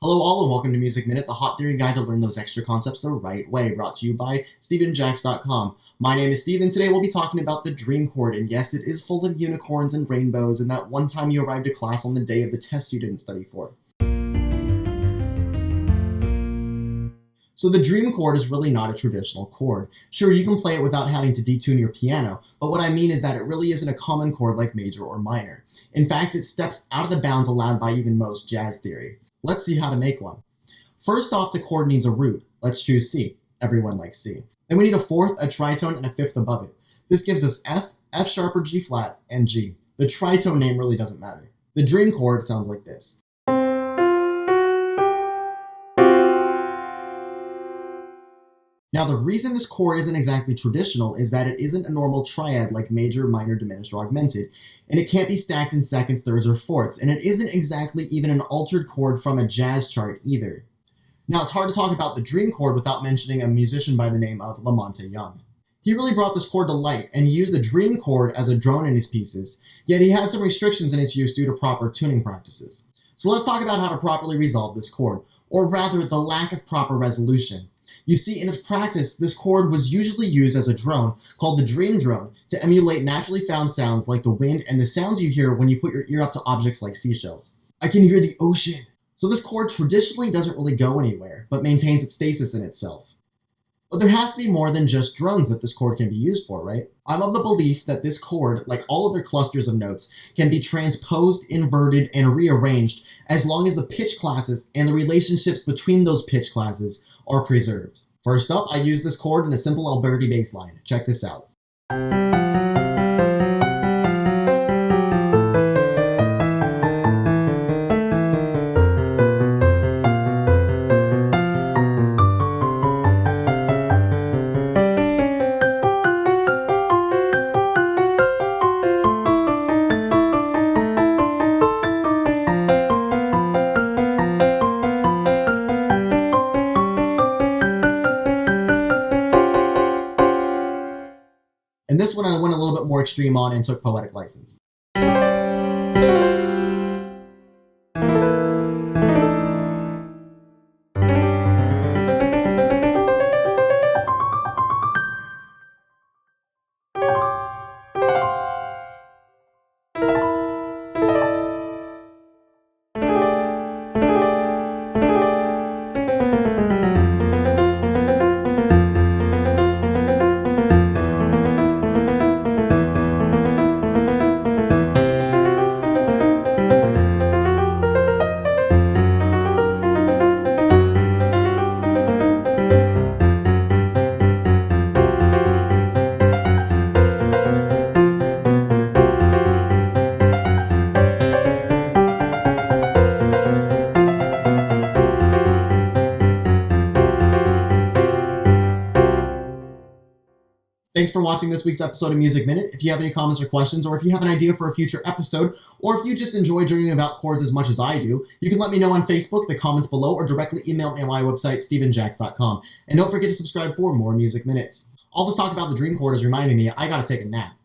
Hello all and welcome to Music Minute, the hot theory guide to learn those extra concepts the right way, brought to you by StevenJax.com. My name is Steve and today we'll be talking about the Dream Chord, and yes, it is full of unicorns and rainbows and that one time you arrived to class on the day of the test you didn't study for. So the Dream Chord is really not a traditional chord. Sure, you can play it without having to detune your piano, but what I mean is that it really isn't a common chord like major or minor. In fact, it steps out of the bounds allowed by even most jazz theory. Let's see how to make one. First off, the chord needs a root. Let's choose C. Everyone likes C. Then we need a fourth, a tritone, and a fifth above it. This gives us F, F sharp or G flat, and G. The tritone name really doesn't matter. The Dream Chord sounds like this. Now, the reason this chord isn't exactly traditional is that it isn't a normal triad like major, minor, diminished, or augmented, and it can't be stacked in seconds, thirds, or fourths, and it isn't exactly even an altered chord from a jazz chart either. Now, it's hard to talk about the Dream Chord without mentioning a musician by the name of LaMontagne Young. He really brought this chord to light, and he used the Dream Chord as a drone in his pieces, yet he had some restrictions in its use due to proper tuning practices. So let's talk about how to properly resolve this chord, or rather the lack of proper resolution. You see, in its practice, this chord was usually used as a drone called the dream drone to emulate naturally found sounds like the wind and the sounds you hear when you put your ear up to objects like seashells. I can hear the ocean. So this chord traditionally doesn't really go anywhere, but maintains its stasis in itself. But there has to be more than just drones that this chord can be used for, right? I'm of the belief that this chord, like all other clusters of notes, can be transposed, inverted, and rearranged as long as the pitch classes and the relationships between those pitch classes are preserved. First up, I use this chord in a simple Alberti bass line. Check this out. And this one I went a little bit more extreme on and took poetic license. Thanks for watching this week's episode of Music Minute. If you have any comments or questions, or if you have an idea for a future episode, or if you just enjoy dreaming about chords as much as I do, you can let me know on Facebook, the comments below, or directly email me on my website, StevenJax.com. And don't forget to subscribe for more Music Minutes. All this talk about the Dream Chord is reminding me I gotta take a nap.